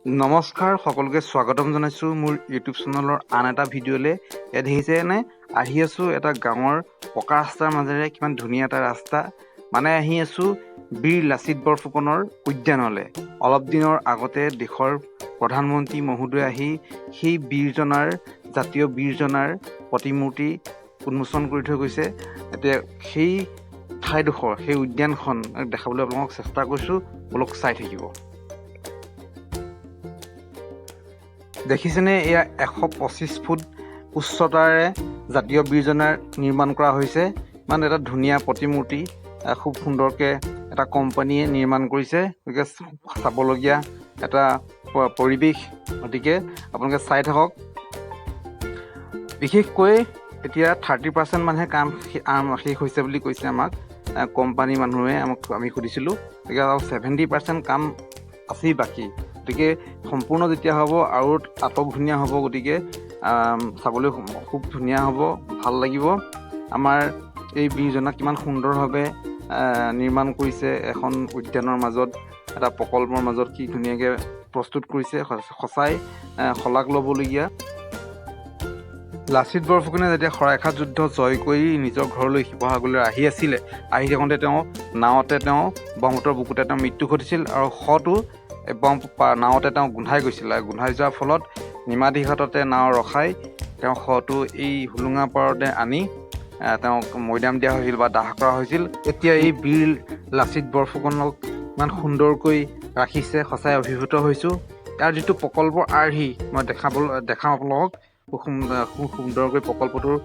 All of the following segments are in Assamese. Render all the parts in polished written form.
নমস্কাৰ সকলোকে স্বাগতম জনাইছোঁ মোৰ ইউটিউব চেনেলৰ আন এটা ভিডিঅ'লৈ। ইয়াত দেখিছেনে আহি আছোঁ এটা গাঁৱৰ পকা ৰাস্তাৰ মাজেৰে, কিমান ধুনীয়া এটা ৰাস্তা। মানে আহি আছোঁ বীৰ লাচিত বৰফুকনৰ উদ্যানলৈ। অলপ দিনৰ আগতে দেশৰ প্ৰধানমন্ত্ৰী মহোদয় আহি সেই জাতীয় বীৰজনাৰ প্ৰতিমূৰ্তি উন্মোচন কৰি থৈ গৈছে। এতিয়া সেই ঠাইডোখৰ, সেই উদ্যানখন দেখাবলৈ আপোনালোকক চেষ্টা কৰিছোঁ, অলপ চাই থাকিব। দেখিছেনে, এয়া 125 ফুট উচ্চতাৰে জাতীয় বীৰজনাৰ নিৰ্মাণ কৰা হৈছে। মানে এটা ধুনীয়া প্ৰতিমূৰ্তি, খুব সুন্দৰকৈ এটা কোম্পানীয়ে নিৰ্মাণ কৰিছে। গতিকে চাবলগীয়া এটা পৰিৱেশ, গতিকে আপোনালোকে চাই থাকক। বিশেষকৈ এতিয়া 30% মানুহে কাম শেষ হৈছে বুলি কৈছে আমাক কোম্পানী মানুহে। আমি সুধিছিলোঁ, গতিকে আৰু 70% কাম আছেই বাকী। গতিকে সম্পূৰ্ণ যেতিয়া হ'ব আৰু আটক-ধুনীয়া হ'ব। গতিকে চাবলৈ খুব ধুনীয়া হ'ব, ভাল লাগিব। আমাৰ এই বীৰজনাক কিমান সুন্দৰভাৱে নিৰ্মাণ কৰিছে, এখন উদ্যানৰ মাজত, এটা প্ৰকল্পৰ মাজত কি ধুনীয়াকৈ প্ৰস্তুত কৰিছে। সঁচাই শলাগ ল'বলগীয়া। লাচিত বৰফুকনে যেতিয়া শৰাইঘাট যুদ্ধ জয় কৰি নিজৰ ঘৰলৈ শিৱসাগৰলৈ আহি থাকোঁতে নাৱতে ব্ৰহ্মপুত্ৰৰ বুকুতে মৃত্যু ঘটিছিল। আৰু নাৱতে গোন্ধাই গৈছিল। আৰু গোন্ধাই যোৱাৰ ফলত নিমাতীঘাটতে নাও ৰখাই শটো এই হোলোঙা পাৰতে আনি তেওঁক মৈদাম দিয়া হৈছিল বা দাহ কৰা হৈছিল। এতিয়া এই বীৰ লাচিত বৰফুকনক ইমান সুন্দৰকৈ ৰাখিছে, সঁচাই অভিভূত হৈছোঁ। ইয়াৰ যিটো প্ৰকল্পৰ আৰ্হি মই দেখাম আপোনালোকক। খুব সুন্দৰকৈ প্ৰকল্পটোৰ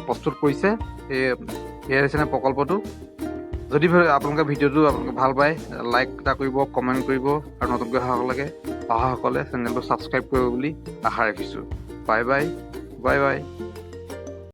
প্ৰস্তুত কৰিছে। এয়া হৈছে প্ৰকল্পটো। যদি আপোনালোকে ভিডিঅ'টো ভাল পায়, লাইক এটা কৰিব, কমেণ্ট কৰিব, আৰু নতুনকৈ অহাসকলে চেনেলটো ছাবস্ক্ৰাইব কৰিব বুলি আশা ৰাখিছোঁ। Bye bye.